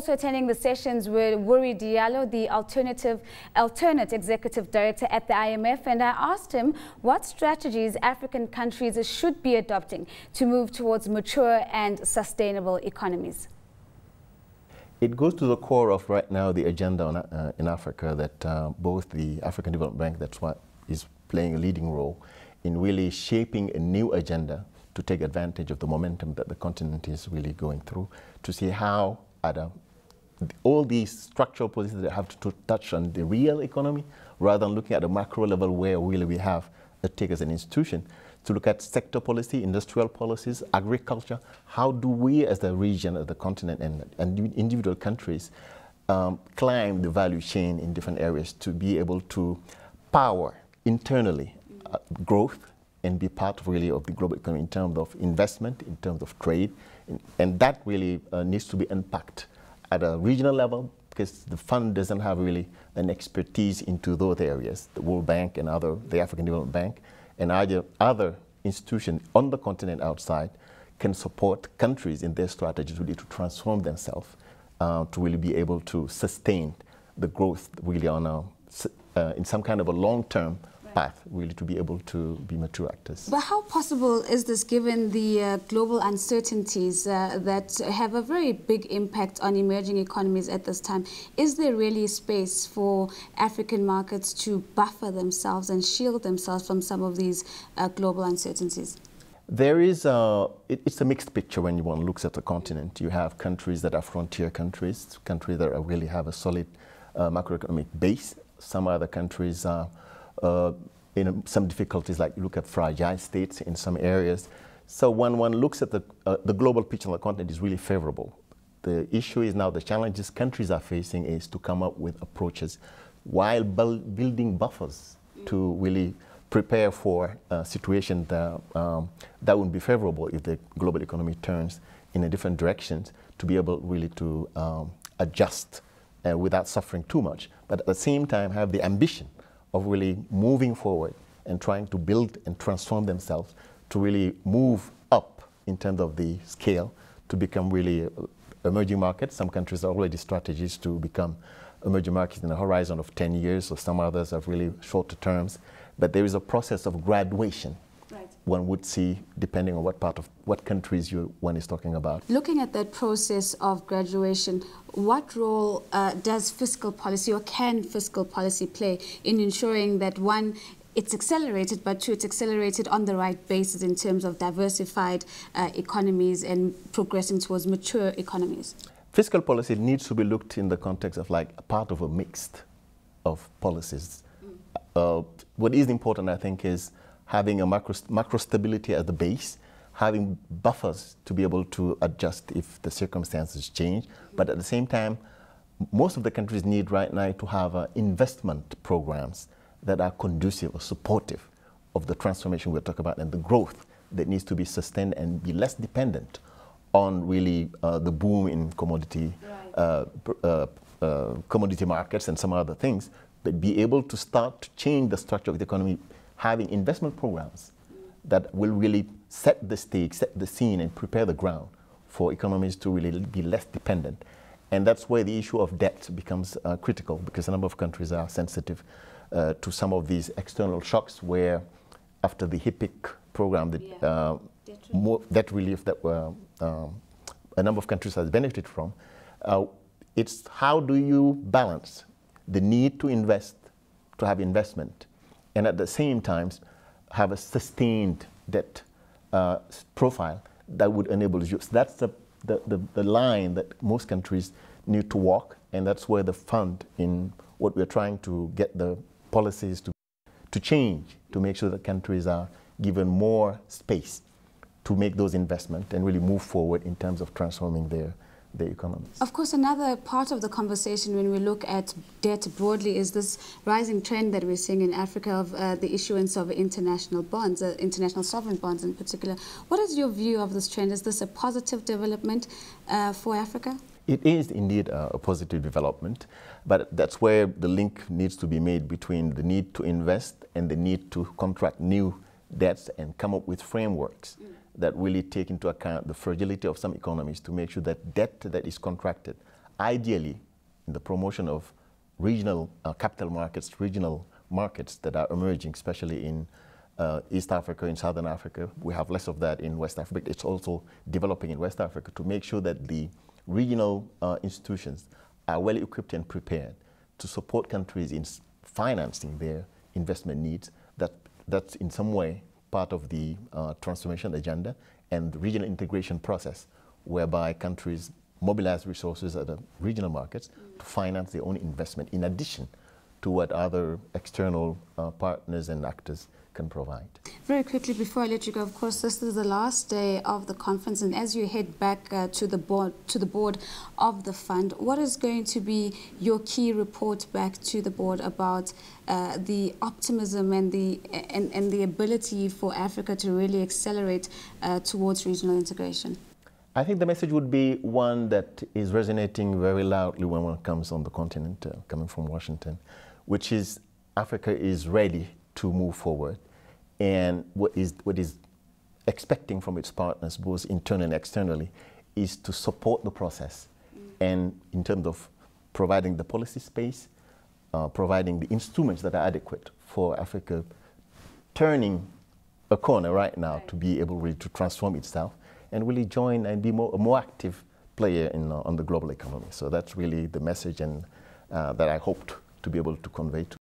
Also attending the sessions were Woury Diallo, the alternate executive director at the IMF, and I asked him what strategies African countries should be adopting to move towards mature and sustainable economies. It goes to the core of right now the agenda in Africa that both the African Development Bank, that's what is playing a leading role in really shaping a new agenda to take advantage of the momentum that the continent is really going through, to see how all these structural policies that have to touch on the real economy rather than looking at the macro level where really we have to take as an institution, to look at sector policy, industrial policies, agriculture. How do we as the region, as the continent and individual countries climb the value chain in different areas to be able to power internally growth and be part really of the global economy in terms of investment, in terms of trade, and that really needs to be unpacked at a regional level because the fund doesn't have really an expertise into those areas. The World Bank and the African Development Bank and other institutions on the continent outside can support countries in their strategies really to transform themselves to really be able to sustain the growth really on in some kind of a long-term path, really to be able to be mature actors. But how possible is this given the global uncertainties that have a very big impact on emerging economies at this time? Is there really space for African markets to buffer themselves and shield themselves from some of these global uncertainties? There is it's a mixed picture when one looks at the continent. You have countries that are frontier countries that really have a solid macroeconomic base. Some other countries are in some difficulties, like you look at fragile states in some areas. So when one looks at the global picture on the continent is really favorable. The issue is now the challenges countries are facing is to come up with approaches while building buffers to really prepare for a situation that would be favorable if the global economy turns in a different direction, to be able really to adjust without suffering too much, but at the same time have the ambition of really moving forward and trying to build and transform themselves to really move up in terms of the scale to become really emerging markets. Some countries are already strategies to become emerging markets in a horizon of 10 years, or some others have really shorter terms. But there is a process of graduation one would see depending on what countries one is talking about. Looking at that process of graduation, what role does fiscal policy or can fiscal policy play in ensuring that one, it's accelerated, but two, it's accelerated on the right basis in terms of diversified economies and progressing towards mature economies? Fiscal policy needs to be looked in the context of like a part of a mixed of policies. What is important, I think, is having a macro stability at the base, having buffers to be able to adjust if the circumstances change. But at the same time, most of the countries need right now to have investment programs that are conducive or supportive of the transformation we're talking about and the growth that needs to be sustained and be less dependent on really the boom in commodity markets and some other things, but be able to start to change the structure of the economy, having investment programs that will really set the stage, set the scene, and prepare the ground for economies to really be less dependent. And that's where the issue of debt becomes critical, because a number of countries are sensitive to some of these external shocks, where after the HIPIC program, more debt relief that a number of countries has benefited from, it's how do you balance the need to invest, to have investment, and at the same time have a sustained debt profile that would enable you. So that's the line that most countries need to walk, and that's where the fund in what we're trying to get the policies to change, to make sure that countries are given more space to make those investments and really move forward in terms of transforming their economies. Of course, another part of the conversation when we look at debt broadly is this rising trend that we're seeing in Africa of the issuance of international bonds, international sovereign bonds in particular. What is your view of this trend? Is this a positive development for Africa? It is indeed a positive development, but that's where the link needs to be made between the need to invest and the need to contract new debts and come up with frameworks that really take into account the fragility of some economies to make sure that debt that is contracted ideally in the promotion of regional capital markets, regional markets that are emerging, especially in East Africa, in Southern Africa. We have less of that in West Africa. It's also developing in West Africa to make sure that the regional institutions are well equipped and prepared to support countries in financing their investment needs. That's in some way part of the transformation agenda and the regional integration process, whereby countries mobilize resources at the regional markets to finance their own investment in addition to what other external partners and actors can provide. Very quickly, before I let you go, of course, this is the last day of the conference, and as you head back to the board of the fund, what is going to be your key report back to the board about the optimism and the ability for Africa to really accelerate towards regional integration? I think the message would be one that is resonating very loudly when one comes on the continent, coming from Washington, which is Africa is ready to move forward, and what is expecting from its partners, both internally and externally, is to support the process, and in terms of providing the policy space, providing the instruments that are adequate for Africa turning a corner right now to be able really to transform itself and really join and be a more active player in, on the global economy. So that's really the message and that I hoped to be able to convey to